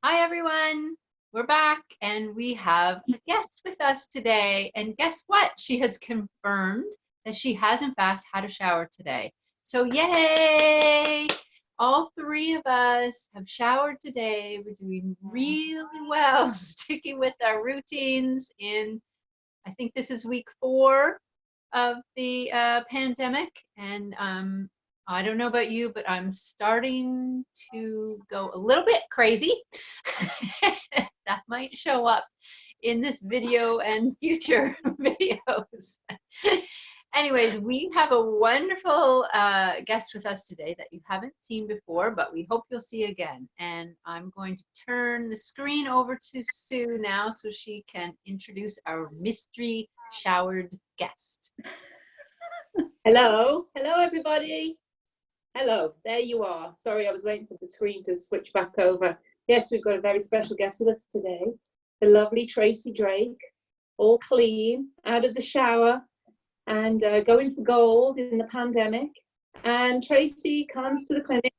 Hi everyone, we're back and we have a guest with us today. And guess what? She has confirmed that she has in fact had a shower today. So yay! All three of us have showered today. We're doing really well, sticking with our routines I think this is week 4 of the pandemic. And I don't know about you, but I'm starting to go a little bit crazy. That might show up in this video and future videos. Anyways, we have a wonderful guest with us today that you haven't seen before, but we hope you'll see again. And I'm going to turn the screen over to Sue now so she can introduce our mystery showered guest. Hello everybody. Hello, there you are. Sorry, I was waiting for the screen to switch back over. Yes, we've got a very special guest with us today, the lovely Tracey Drake, all clean, out of the shower, and going for gold in the pandemic. And Tracey comes to the clinic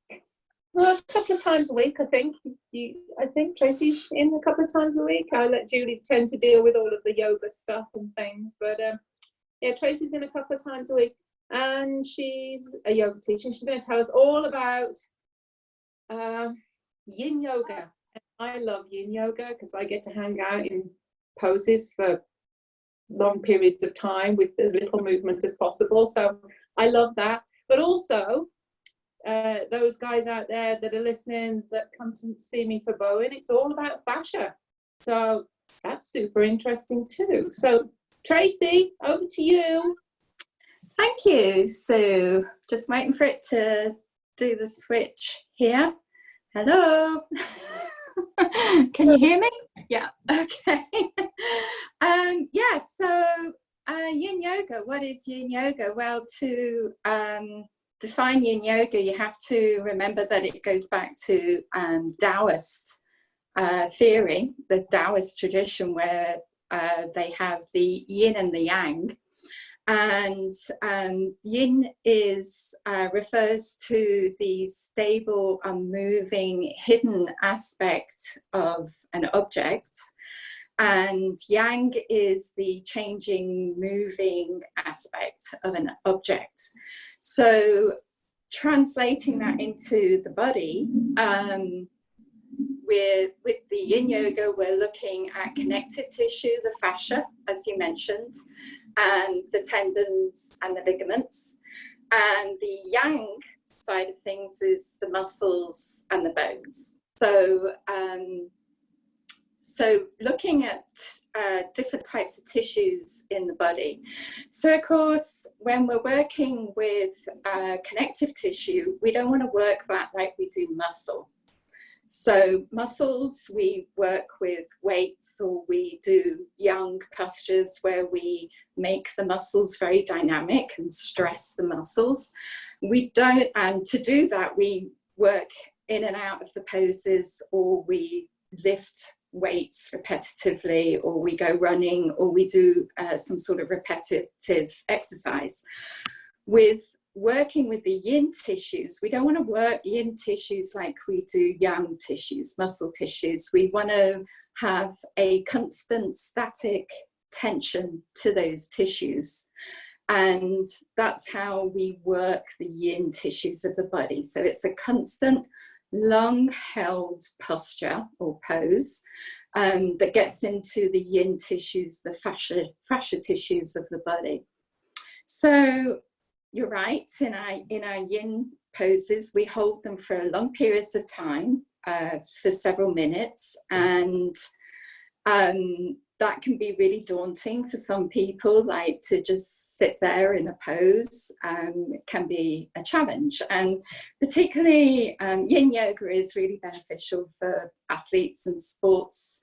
a couple of times a week, I think. I think Tracey's in a couple of times a week. I let Julie tend to deal with all of the yoga stuff and things, but yeah, Tracey's in a couple of times a week. And she's a yoga teacher. She's going to tell us all about Yin Yoga. And I love Yin Yoga because I get to hang out in poses for long periods of time with as little movement as possible. So I love that. But also, those guys out there that are listening that come to see me for Bowen, it's all about fascia. So that's super interesting too. So Tracey, over to you. Thank you. So just waiting for it to do the switch here. Hello. Can you hear me? Yeah. Okay. Yeah. So Yin Yoga. What is Yin Yoga? Well, to define Yin Yoga, you have to remember that it goes back to Taoist theory, the Taoist tradition, where they have the yin and the yang. And yin is refers to the stable, unmoving, hidden aspect of an object, and yang is the changing, moving aspect of an object. So translating that into the body, with the Yin Yoga, we're looking at connective tissue, the fascia, as you mentioned, and the tendons and the ligaments. And the yang side of things is the muscles and the bones. So, so looking at different types of tissues in the body. So of course, when we're working with connective tissue, we don't want to work that like we do muscle. So muscles, we work with weights, or we do yang postures where we make the muscles very dynamic and stress the muscles. We don't, and to do that, we work in and out of the poses, or we lift weights repetitively, or we go running, or we do some sort of repetitive exercise. With working with the yin tissues, we don't want to work yin tissues like we do yang tissues, muscle tissues. We want to have a constant static tension to those tissues. And that's how we work the yin tissues of the body. So it's a constant, long held posture or pose that gets into the yin tissues, the fascia tissues of the body. So you're right, in our yin poses, we hold them for long periods of time, for several minutes, and that can be really daunting for some people, like to just sit there in a pose. It can be a challenge, and particularly Yin Yoga is really beneficial for athletes and sports,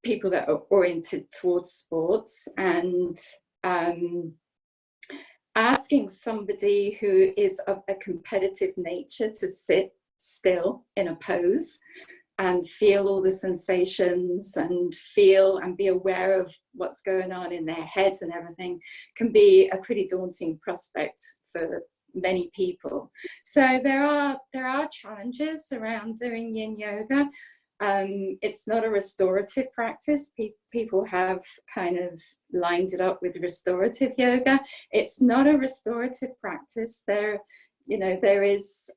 people that are oriented towards sports, and asking somebody who is of a competitive nature to sit still in a pose and feel all the sensations and feel and be aware of what's going on in their heads and everything can be a pretty daunting prospect for many people. So there are challenges around doing yin yoga. It's not a restorative practice. People have kind of lined it up with restorative yoga. It's not a restorative practice. There is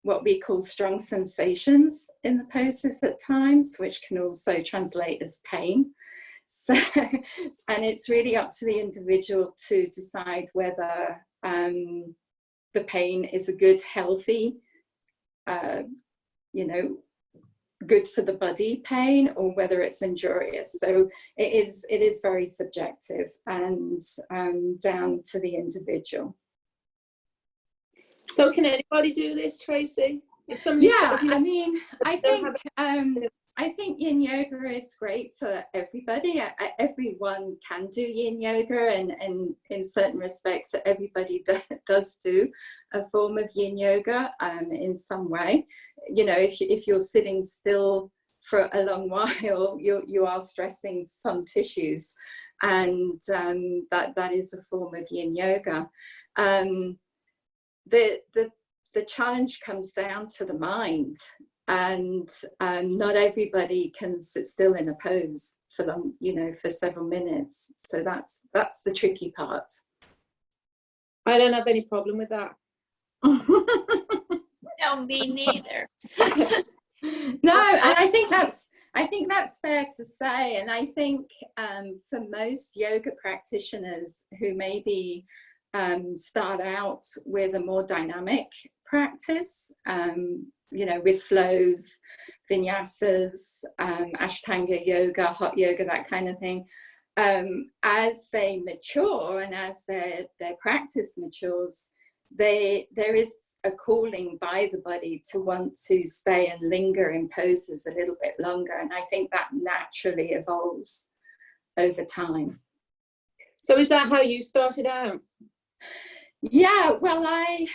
what we call strong sensations in the poses at times, which can also translate as pain. So, and it's really up to the individual to decide whether the pain is a good, healthy, good for the body pain, or whether it's injurious. So it is very subjective and down to the individual. So can anybody do this, Tracey? If somebody Yeah, says, I mean, I think yin yoga is great for everybody. Everyone can do yin yoga, and in certain respects, everybody does do a form of yin yoga in some way. You know, if you're sitting still for a long while, you are stressing some tissues, and that is a form of yin yoga. The challenge comes down to the mind, and not everybody can sit still in a pose for long, for several minutes. So that's the tricky part. I don't have any problem with that. No, me neither. No, and I think that's fair to say. And I think for most yoga practitioners who maybe start out with a more dynamic practice, with flows, vinyasas, ashtanga yoga, hot yoga, that kind of thing. As they mature and as their practice matures, there is a calling by the body to want to stay and linger in poses a little bit longer. And I think that naturally evolves over time. So is that how you started out? Yeah, well, I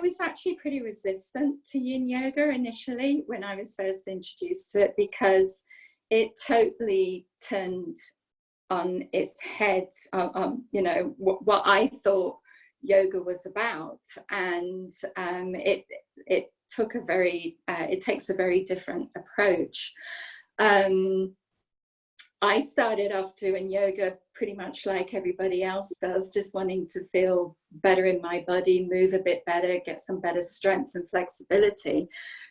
was actually pretty resistant to yin yoga initially when I was first introduced to it, because it totally turned on its head, what I thought yoga was about, and it takes a very different approach. I started off doing yoga pretty much like everybody else does, just wanting to feel better in my body, move a bit better, get some better strength and flexibility.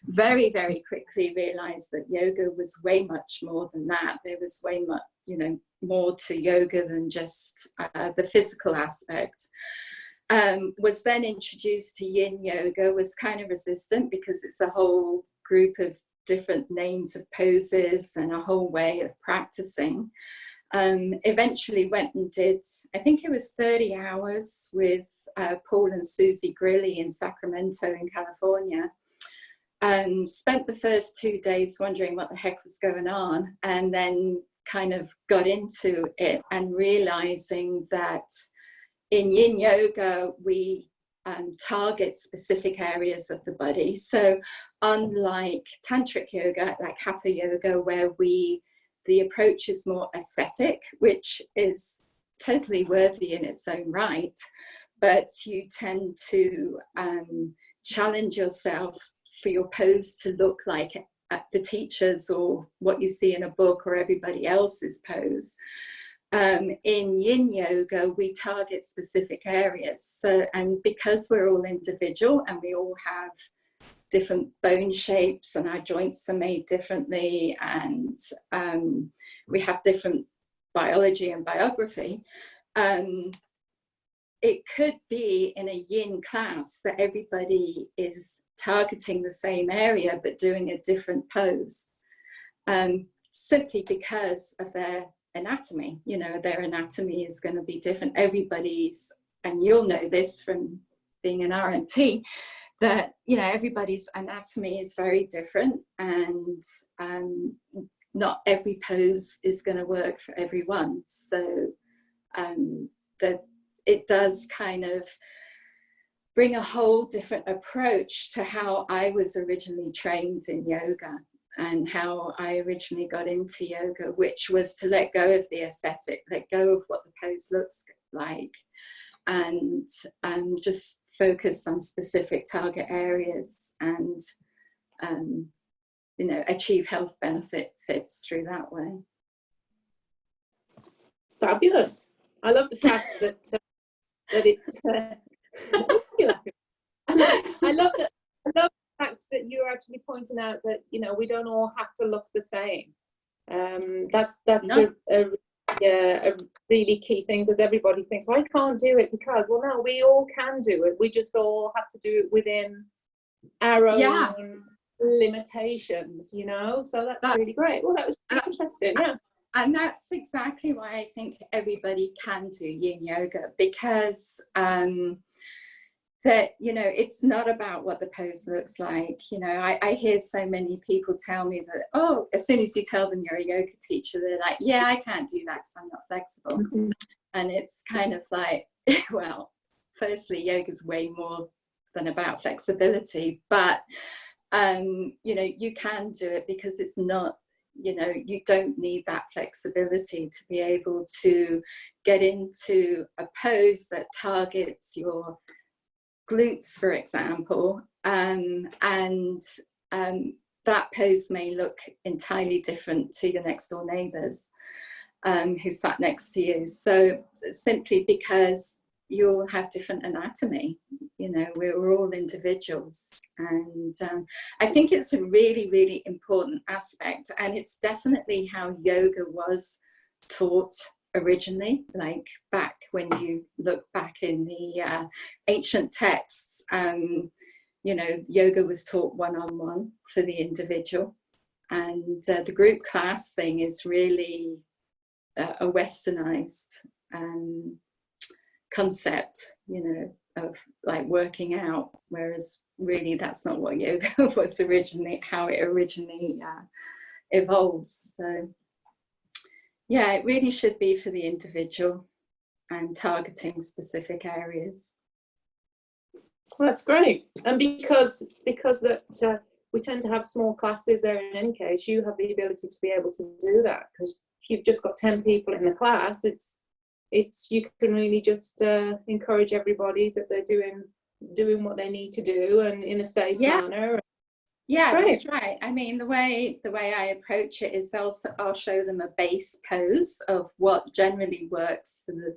Very, very quickly realized that yoga was way much more than that. There was way much, more to yoga than just the physical aspect. Was then introduced to yin yoga, was kind of resistant because it's a whole group of different names of poses and a whole way of practicing. Eventually went and did, I think it was 30 hours with Paul and Susie Grilly in Sacramento in California. Spent the first 2 days wondering what the heck was going on, and then kind of got into it and realizing that in yin yoga we target specific areas of the body. So unlike tantric yoga, like hatha yoga, where the approach is more aesthetic, which is totally worthy in its own right, but you tend to challenge yourself for your pose to look like the teachers or what you see in a book or everybody else's pose. In yin yoga, we target specific areas. So, and because we're all individual and we all have different bone shapes and our joints are made differently, and we have different biology and biography, it could be in a yin class that everybody is targeting the same area but doing a different pose, simply because of their anatomy. Their anatomy is going to be different. Everybody's, and you'll know this from being an RMT, that everybody's anatomy is very different, and not every pose is going to work for everyone. So that it does kind of bring a whole different approach to how I was originally trained in yoga and how I originally got into yoga, which was to let go of the aesthetic, let go of what the pose looks like, and just focus on specific target areas and you know, achieve health benefits through that way. Fabulous. I love the fact that that it's I love that. I love the fact that you're actually pointing out that, you know, we don't all have to look the same. That's No. a really key thing, because everybody thinks, I can't do it because, well, no, we all can do it. We just all have to do it within our own limitations, you know. So that's really great. Well, that was really interesting. Yeah. And that's exactly why I think everybody can do Yin Yoga, because that, you know, it's not about what the pose looks like. You know, I hear so many people tell me that, oh, as soon as you tell them you're a yoga teacher, they're like, yeah, I can't do that because I'm not flexible. Mm-hmm. And it's kind of like, well, firstly, yoga's way more than about flexibility, but you know, you can do it because it's not, you know, you don't need that flexibility to be able to get into a pose that targets your glutes, for example, and that pose may look entirely different to your next door neighbours who sat next to you. So simply because you all have different anatomy, you know, we're all individuals. And I think it's a really, really important aspect, and it's definitely how yoga was taught originally, like back when you look back in the ancient texts. You know, yoga was taught one-on-one for the individual, and the group class thing is really a westernized concept, you know, of like working out, whereas really that's not what yoga was originally, how it originally evolves. So yeah, it really should be for the individual and targeting specific areas. Well, that's great. And because that we tend to have small classes there in any case, you have the ability to be able to do that, because if you've just got 10 people in the class, it's you can really just encourage everybody that they're doing what they need to do and in a safe manner. Yeah, that's right. I mean, the way I approach it is I'll show them a base pose of what generally works for the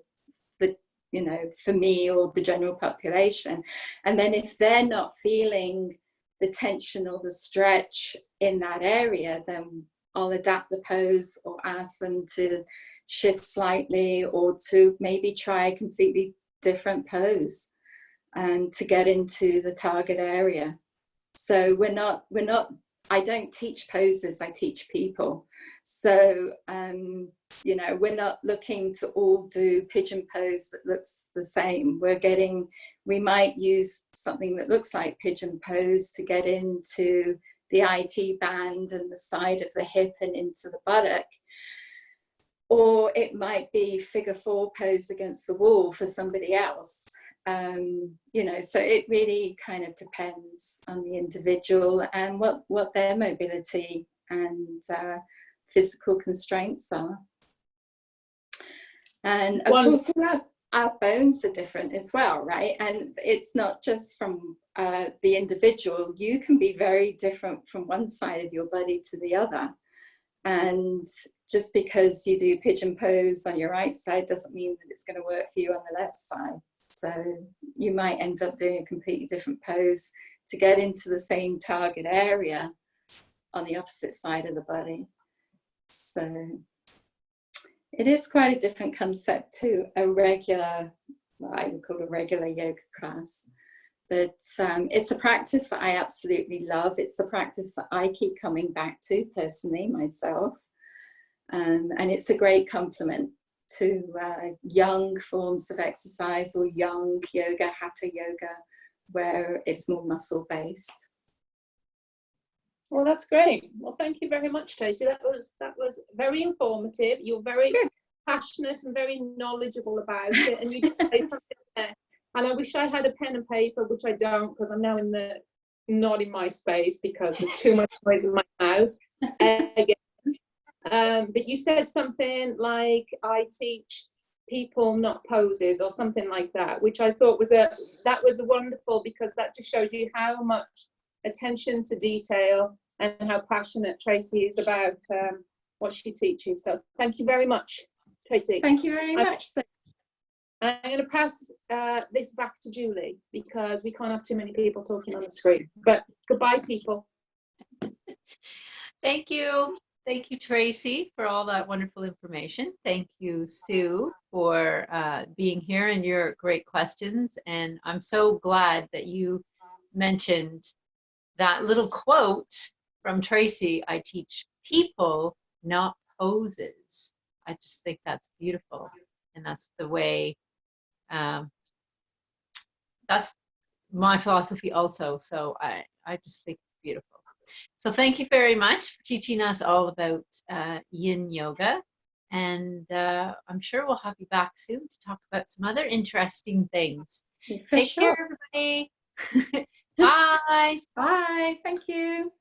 you know, for me or the general population, and then if they're not feeling the tension or the stretch in that area, then I'll adapt the pose or ask them to shift slightly, or to maybe try a completely different pose and to get into the target area. So we're not, I don't teach poses, I teach people. So, you know, we're not looking to all do pigeon pose that looks the same. We might use something that looks like pigeon pose to get into the IT band and the side of the hip and into the buttock. Or it might be figure 4 pose against the wall for somebody else. You know, so it really kind of depends on the individual and what their mobility and physical constraints are. And of course, our bones are different as well, right? And it's not just from the individual. You can be very different from one side of your body to the other. And just because you do pigeon pose on your right side doesn't mean that it's going to work for you on the left side. So you might end up doing a completely different pose to get into the same target area on the opposite side of the body. So it is quite a different concept to a regular, what I would call a regular yoga class. But it's a practice that I absolutely love. It's the practice that I keep coming back to personally myself. And it's a great complement to young forms of exercise or young yoga, hatha yoga, where it's more muscle based. Well, that's great. Well, thank you very much, Tracey. That was very informative. You're very passionate and very knowledgeable about it, and you did say something there. And I wish I had a pen and paper, which I don't, because I'm now not in my space because there's too much noise in my house. Again. But you said something like, I teach people, not poses, or something like that, which I thought was wonderful, because that just shows you how much attention to detail and how passionate Tracey is about what she teaches. So thank you very much, Tracey. Thank you very much. I'm going to pass this back to Julie, because we can't have too many people talking on the screen. But goodbye, people. Thank you. Thank you, Tracey, for all that wonderful information. Thank you, Sue, for being here and your great questions. And I'm so glad that you mentioned that little quote from Tracey, I teach people, not poses. I just think that's beautiful. And that's the way, that's my philosophy also. So I just think it's beautiful. So thank you very much for teaching us all about Yin Yoga. And I'm sure we'll have you back soon to talk about some other interesting things. For Take sure. care, everybody. Bye. Bye. Thank you.